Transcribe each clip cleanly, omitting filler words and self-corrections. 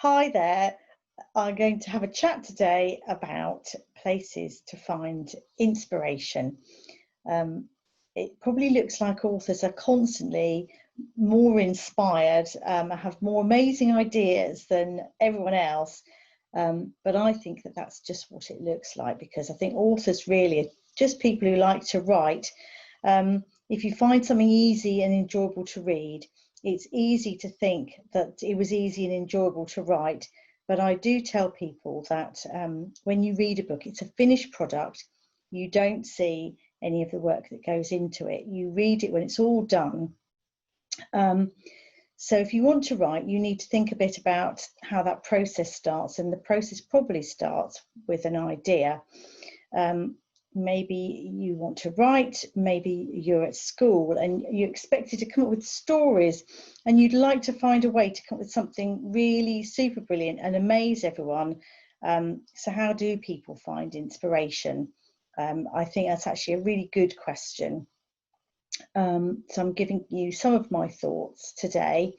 Hi there. I'm going to have a chat today about places to find inspiration. Um, it probably looks like authors are constantly more inspired, have more amazing ideas than everyone else. But I think that that's just what it looks like, because I think authors really are just people who like to write. If you find something easy and enjoyable to read, it's easy to think that it was easy and enjoyable to write. But I do tell people that when you read a book, it's a finished product. You don't see any of the work that goes into it. You read it when it's all done. So if you want to write, you need to think a bit about how that process starts, and the process probably starts with an idea. Maybe you want to write, maybe you're at school and you're expected to come up with stories, and you'd like to find a way to come up with something really super brilliant and amaze everyone. So how do people find inspiration? I think that's actually a really good question. So I'm giving you some of my thoughts today.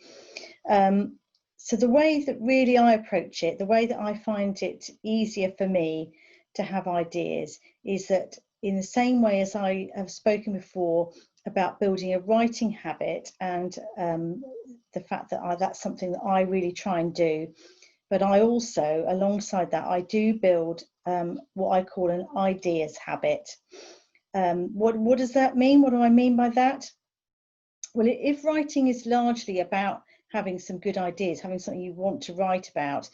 So the way that really I approach it, the way that I find it easier for me to have ideas, is that in the same way as I have spoken before about building a writing habit, and the fact that that's something that I really try and do, but I also, alongside that, I do build what I call an ideas habit. What does that mean? What do I mean by that? Well, if writing is largely about having some good ideas, having something you want to write about,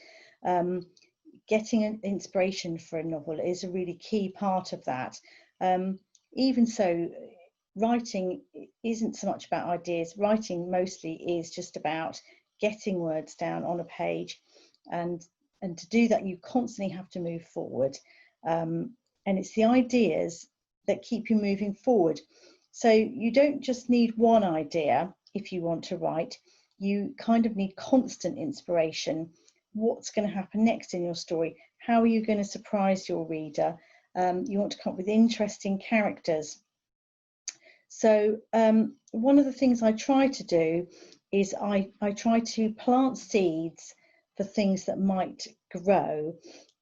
getting an inspiration for a novel is a really key part of that. Even so, writing isn't so much about ideas. Writing mostly is just about getting words down on a page, and to do that, you constantly have to move forward. And it's the ideas that keep you moving forward. So you don't just need one idea if you want to write, you kind of need constant inspiration. What's going to happen next in your story? How are you going to surprise your reader? You want to come up with interesting characters. So one of the things I try to do is I try to plant seeds for things that might grow.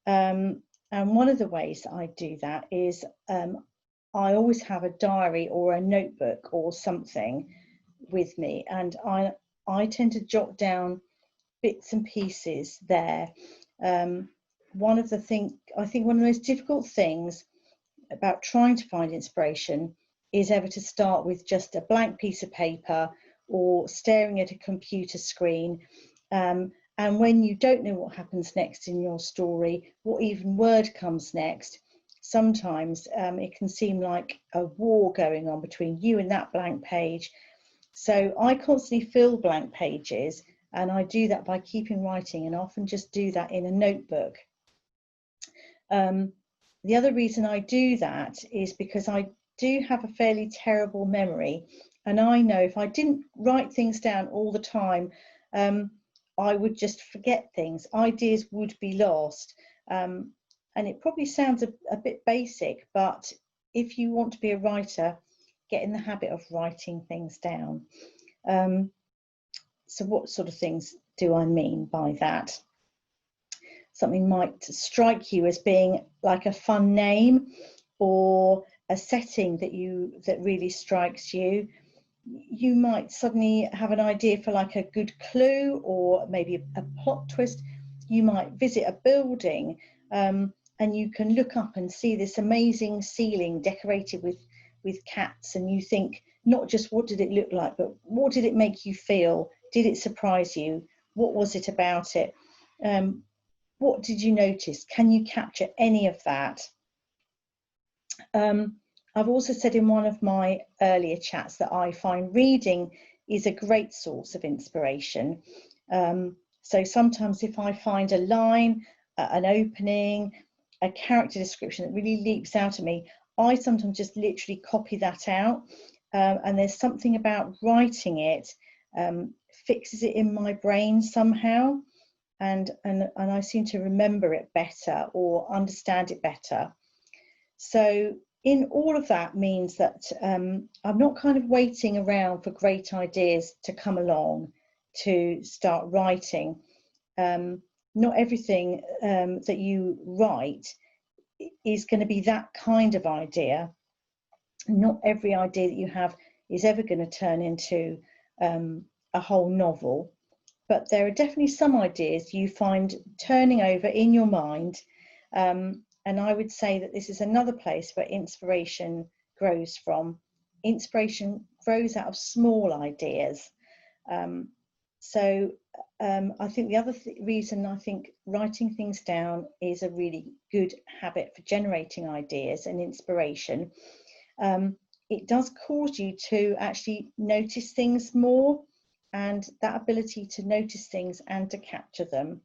And one of the ways that I do that is I always have a diary or a notebook or something with me, and I tend to jot down bits and pieces there. One of the I think one of the most difficult things about trying to find inspiration is ever to start with just a blank piece of paper or staring at a computer screen. And when you don't know what happens next in your story, what even word comes next, sometimes it can seem like a war going on between you and that blank page. So I constantly fill blank pages, and I do that by keeping writing, and often just do that in a notebook. The other reason I do that is because I do have a fairly terrible memory, and I know if I didn't write things down all the time, I would just forget things. Ideas would be lost. And it probably sounds a bit basic, but if you want to be a writer, get in the habit of writing things down. So what sort of things do I mean by that? Something might strike you as being like a fun name, or a setting that really strikes you. You might suddenly have an idea for like a good clue, or maybe a plot twist. You might visit a building, and you can look up and see this amazing ceiling decorated with cats, and you think not just what did it look like, but what did it make you feel? Did it surprise you? What was it about it? What did you notice? Can you capture any of that? I've also said in one of my earlier chats that I find reading is a great source of inspiration. So sometimes if I find a line, an opening, a character description that really leaps out at me, I sometimes just literally copy that out. And there's something about writing it, fixes it in my brain somehow. And I seem to remember it better or understand it better. So in all of that means that I'm not kind of waiting around for great ideas to come along to start writing. not everything that you write is going to be that kind of idea. Not every idea that you have is ever going to turn into a whole novel, but there are definitely some ideas you find turning over in your mind. And I would say that this is another place where inspiration grows from. Inspiration grows out of small ideas. I think the other reason I think writing things down is a really good habit for generating ideas and inspiration. It does cause you to actually notice things more, and that ability to notice things and to capture them.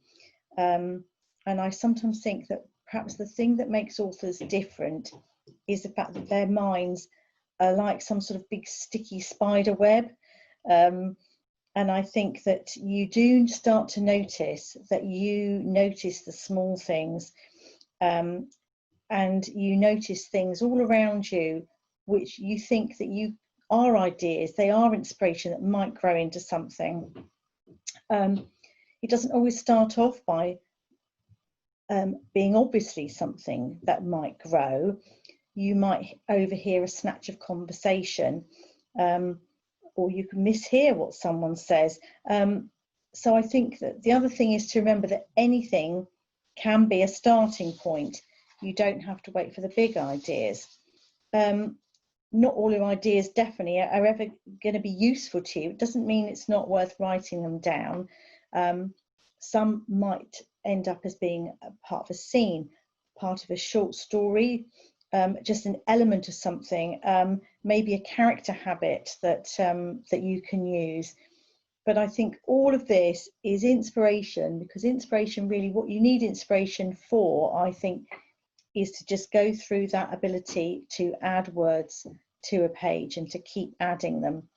And I sometimes think that perhaps the thing that makes authors different is the fact that their minds are like some sort of big sticky spider web. And I think that you do start to notice that you notice the small things, and you notice things all around you which you think that you are ideas, they are inspiration that might grow into something. It doesn't always start off by being obviously something that might grow. You might overhear a snatch of conversation, or you can mishear what someone says. So I think that the other thing is to remember that anything can be a starting point. You don't have to wait for the big ideas. Not all your ideas definitely are ever going to be useful to you. It doesn't mean it's not worth writing them down. Some might end up as being a part of a scene, part of a short story, just an element of something, maybe a character habit that you can use. But I think all of this is inspiration, because inspiration, really what you need inspiration for, I think, is to just go through that ability to add words to a page and to keep adding them.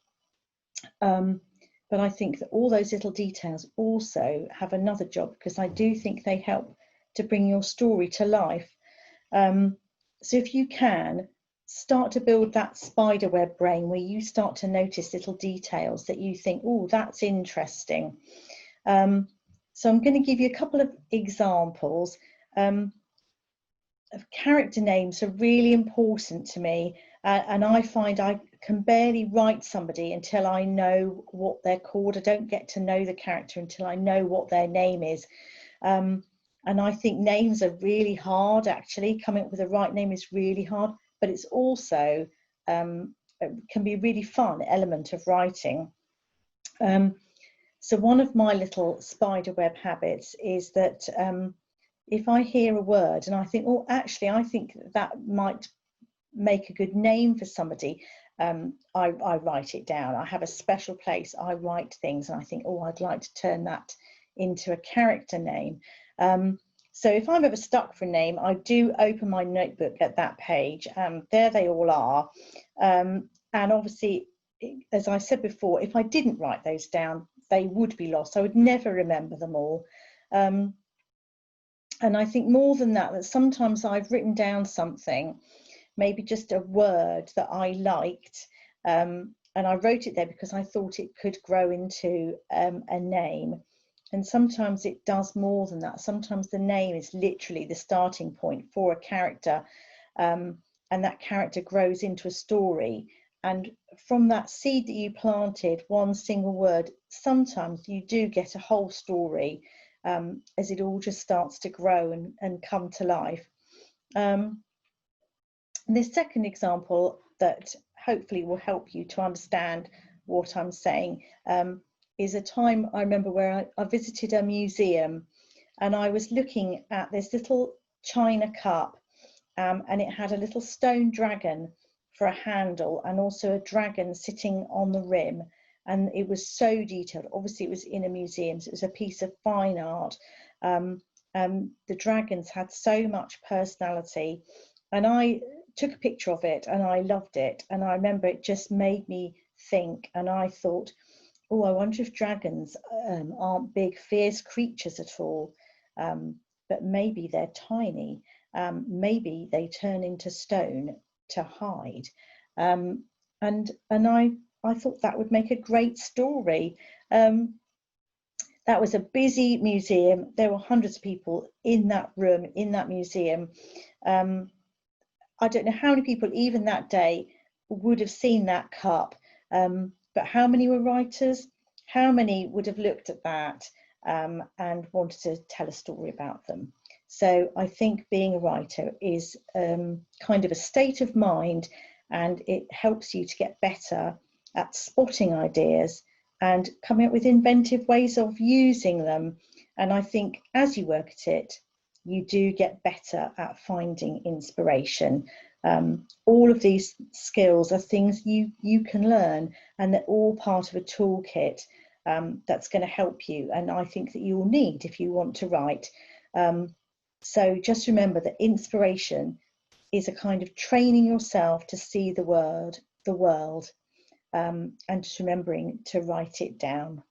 But I think that all those little details also have another job, because I do think they help to bring your story to life. So if you can, start to build that spiderweb brain where you start to notice little details that you think, oh, that's interesting. So I'm going to give you a couple of examples. Character names are really important to me, and I find I can barely write somebody until I know what they're called. I don't get to know the character until I know what their name is. And I think names are really hard, actually. Coming up with the right name is really hard, but it's also can be a really fun element of writing. So one of my little spiderweb habits is that if I hear a word and I think, oh, actually, I think that might make a good name for somebody, I write it down. I have a special place I write things, and I think, oh, I'd like to turn that into a character name. So if I'm ever stuck for a name, I do open my notebook at that page. There they all are. And obviously, as I said before, if I didn't write those down, they would be lost. I would never remember them all. And I think more than that, that sometimes I've written down something, maybe just a word that I liked, and I wrote it there because I thought it could grow into a name. And sometimes it does more than that. Sometimes the name is literally the starting point for a character, and that character grows into a story. And from that seed that you planted, one single word, sometimes you do get a whole story, as it all just starts to grow and come to life. The second example that hopefully will help you to understand what I'm saying is a time I remember where I visited a museum, and I was looking at this little china cup, and it had a little stone dragon for a handle, and also a dragon sitting on the rim, and it was so detailed. Obviously it was in a museum, so it was a piece of fine art. The dragons had so much personality, and I took a picture of it and I loved it, and I remember it just made me think, and I thought, oh, I wonder if dragons aren't big fierce creatures at all, but maybe they're tiny. Maybe they turn into stone to hide, and I thought that would make a great story. That was a busy museum. There were hundreds of people in that room, in that museum. I don't know how many people, even that day, would have seen that cup, but how many were writers? How many would have looked at that and wanted to tell a story about them? So I think being a writer is kind of a state of mind, and it helps you to get better at spotting ideas and coming up with inventive ways of using them. And I think as you work at it, you do get better at finding inspiration. All of these skills are things you can learn, and they're all part of a toolkit that's going to help you, and I think that you'll need if you want to write. So just remember that inspiration is a kind of training yourself to see the world, and just remembering to write it down.